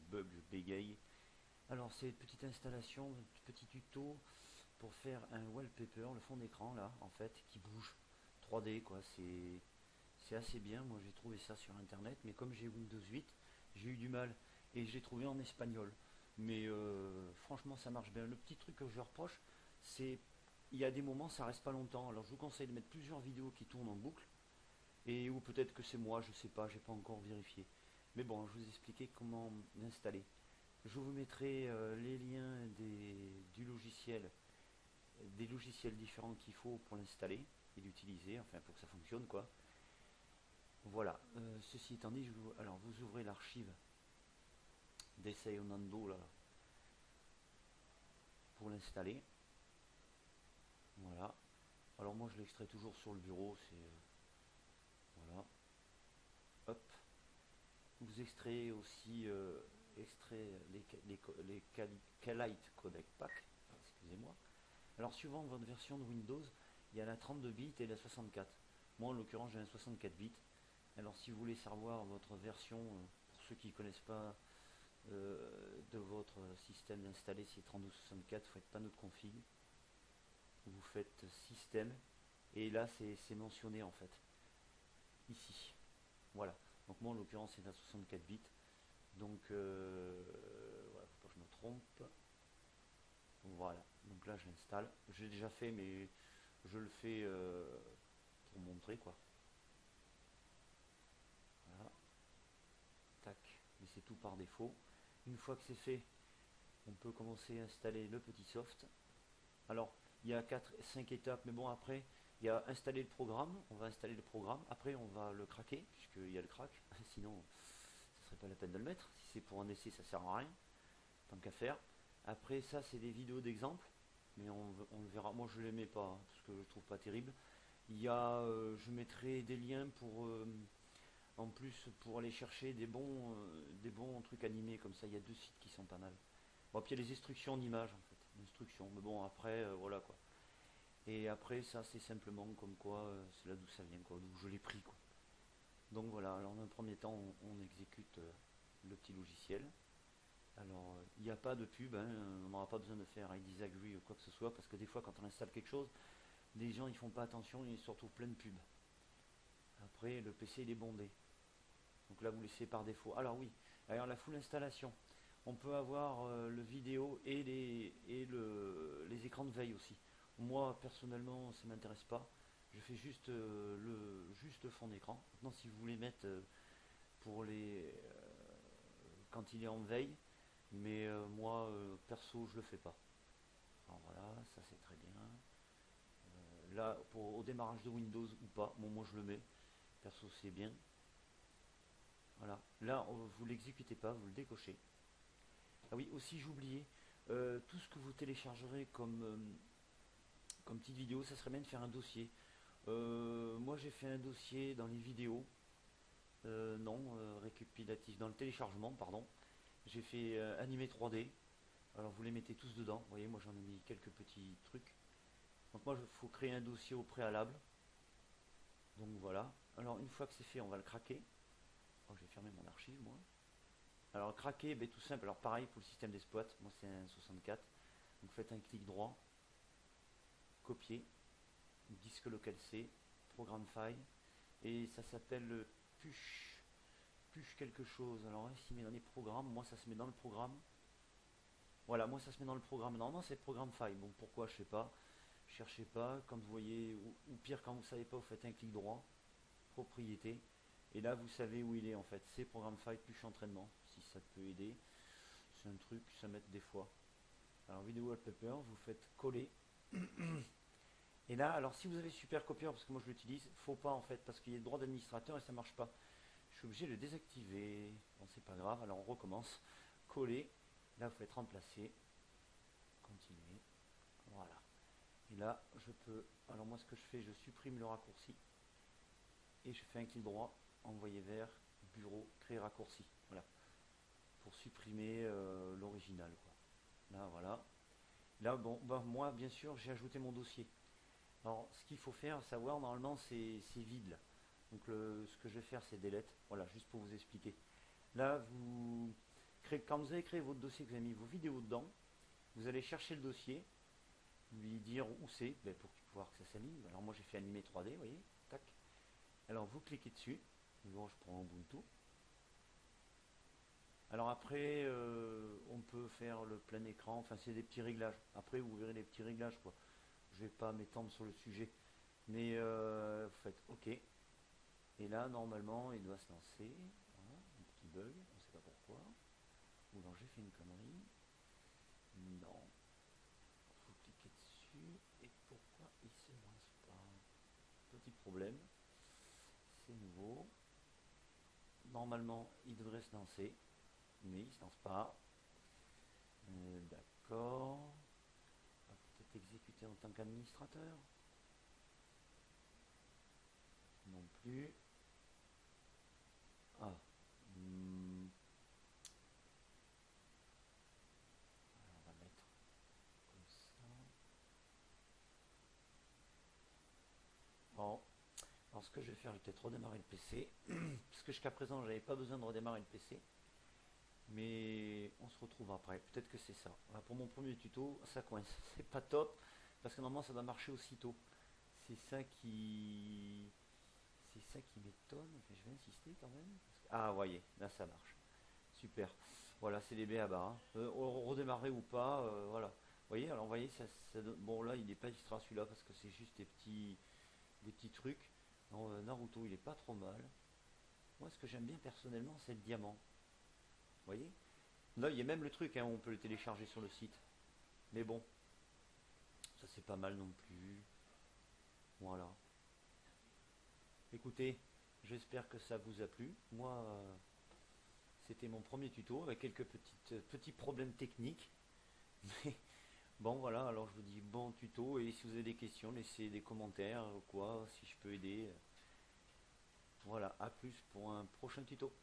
bug, je bégaye. Alors c'est une petite installation, un petit tuto pour faire un wallpaper, le fond d'écran là, en fait, qui bouge. 3D quoi, c'est assez bien. Moi j'ai trouvé ça sur internet, mais comme j'ai Windows 8, j'ai eu du mal et j'ai trouvé en espagnol. Mais franchement ça marche bien. Le petit truc que je reproche, c'est il y a des moments ça reste pas longtemps. Alors je vous conseille de mettre plusieurs vidéos qui tournent en boucle, et ou peut-être que c'est moi, je sais pas, j'ai pas encore vérifié. Mais bon, je vous expliquer comment l'installer. Je vous mettrai les liens du logiciel, des logiciels différents qu'il faut pour l'installer et l'utiliser, enfin pour que ça fonctionne quoi. Voilà, ceci étant dit, alors vous ouvrez l'archive d'Essaionando là pour l'installer. Voilà. Alors moi je l'extrais toujours sur le bureau, c'est voilà. Hop. Vous extrayez aussi les Calite Codec Pack, excusez-moi. Alors suivant votre version de Windows, il y a la 32 bits et la 64. Moi en l'occurrence j'ai un 64 bits. Alors si vous voulez savoir votre version, pour ceux qui ne connaissent pas de votre système d'installer, si c'est 3264, vous faites panneau de config, vous faites système, et là c'est mentionné en fait, ici. Voilà. Donc moi en l'occurrence c'est un 64 bits. Donc voilà, faut pas que je me trompe. Voilà. Donc là je l'installe. J'ai déjà fait mais je le fais pour montrer quoi. Voilà. Tac. Mais c'est tout par défaut. Une fois que c'est fait, on peut commencer à installer le petit soft. Alors, il y a 5 étapes, mais bon, après, il y a installer le programme. On va installer le programme. Après, on va le craquer, puisqu'il y a le crack. Sinon, ce serait pas la peine de le mettre. Si c'est pour un essai, ça sert à rien. Tant qu'à faire. Après, ça, c'est des vidéos d'exemple. Mais on le verra. Moi, je les mets pas, hein, parce que je trouve pas terrible. Il y a, je mettrai des liens pour, en plus, pour aller chercher des bons trucs animés. Comme ça, il y a deux sites qui sont pas mal. Bon, puis il y a les instructions en images, en fait. Instructions. Mais bon, après, voilà, quoi. Et après, ça, c'est simplement comme quoi, c'est là d'où ça vient, quoi. D'où je l'ai pris, quoi. Donc voilà, alors dans un premier temps, on exécute le petit logiciel. Alors, il n'y a pas de pub, hein, on n'aura pas besoin de faire I disagree ou quoi que ce soit, parce que des fois, quand on installe quelque chose, les gens ils font pas attention, il y a surtout plein de pubs. Après, le PC il est bondé. Donc là, vous laissez par défaut. Alors oui, alors la full installation. On peut avoir le vidéo et les écrans de veille aussi. Moi, personnellement, ça ne m'intéresse pas. Je fais juste le fond d'écran. Maintenant, si vous voulez mettre pour quand il est en veille, mais moi, perso, je le fais pas. Alors voilà, ça c'est très bien. Là, au démarrage de Windows ou pas, bon, moi je le mets. Perso, c'est bien. Voilà. Là, vous l'exécutez pas, vous le décochez. Ah oui, aussi j'ai oublié, tout ce que vous téléchargerez comme petite vidéo, ça serait bien de faire un dossier. Moi j'ai fait un dossier dans les vidéos, non, récapitulatif, dans le téléchargement, pardon. J'ai fait animé 3D. Alors vous les mettez tous dedans. Vous voyez, moi j'en ai mis quelques petits trucs. Donc moi il faut créer un dossier au préalable. Donc voilà. Alors une fois que c'est fait, on va le craquer. Oh, j'ai fermé mon archive moi. Alors craquer, ben, tout simple. Alors pareil pour le système d'exploit. Moi c'est un 64. Donc faites un clic droit, copier, disque local C, programme file, et ça s'appelle le push quelque chose. Alors s'il met dans les programmes, moi ça se met dans le programme. Voilà, moi ça se met dans le programme. Normalement c'est programme file. Bon pourquoi je sais pas. Cherchez pas. Quand vous voyez, ou pire quand vous savez pas, vous faites un clic droit, propriété. Et là vous savez où il est en fait. C'est programme file push entraînement. Si ça peut aider. C'est un truc, ça met des fois. Alors vidéo wallpaper, vous faites coller. Et là, alors si vous avez super copieur, parce que moi je l'utilise, faut pas en fait, parce qu'il y a le droit d'administrateur et ça marche pas. Je suis obligé de le désactiver. Bon, c'est pas grave, alors on recommence. Coller. Là, vous faites remplacer. Continuer. Voilà. Et là, je peux. Alors, moi, ce que je fais, je supprime le raccourci. Et je fais un clic droit, envoyer vers bureau, créer raccourci. Voilà. Pour supprimer l'original. Là, voilà. Là, bon, bah, moi, bien sûr, j'ai ajouté mon dossier. Alors, ce qu'il faut faire, savoir, normalement, c'est vide. Là. Donc, ce que je vais faire, c'est delete. Voilà, juste pour vous expliquer. Là, vous quand vous avez créé votre dossier, que vous avez mis vos vidéos dedans, vous allez chercher le dossier, lui dire où c'est, ben, pour pouvoir que ça s'anime. Alors moi j'ai fait animer 3D, vous voyez, tac. Alors vous cliquez dessus, bon, je prends Ubuntu. Alors après, on peut faire le plein écran, enfin c'est des petits réglages. Après vous verrez les petits réglages, quoi. Je vais pas m'étendre sur le sujet, mais vous faites OK. Et là normalement il doit se lancer. Voilà, un petit bug, on ne sait pas pourquoi. Ou alors j'ai fait une connerie. Non. Il faut cliquer dessus. Et pourquoi il se lance pas? Petit problème. C'est nouveau. Normalement il devrait se lancer, mais il ne se lance pas. D'accord. On va peut-être exécuter en tant qu'administrateur. Non plus. Ah. On va mettre comme ça. Bon. Alors ce que je vais faire, je vais peut-être redémarrer le PC. Parce que jusqu'à présent, j'avais pas besoin de redémarrer le PC. Mais on se retrouve après. Peut-être que c'est ça. Voilà, pour mon premier tuto, ça coince. C'est pas top. Parce que normalement, ça doit marcher aussitôt. C'est ça qui. C'est ça qui m'étonne. Enfin, je vais insister quand même. Ah, voyez, là ça marche. Super. Voilà, c'est les B.A.B.A. Hein. Redémarrer ou pas, voilà. Vous voyez, alors vous voyez, bon là, il n'est pas extra celui-là parce que c'est juste des petits trucs. Non, Naruto, il est pas trop mal. Moi, ce que j'aime bien personnellement, c'est le diamant. Vous voyez? Là, il y a même le truc, hein, on peut le télécharger sur le site. Mais bon, ça c'est pas mal non plus. Voilà. Écoutez, j'espère que ça vous a plu. Moi, c'était mon premier tuto avec quelques petits problèmes techniques. Mais bon, voilà, alors je vous dis bon tuto. Et si vous avez des questions, laissez des commentaires ou quoi, si je peux aider. Voilà, à plus pour un prochain tuto.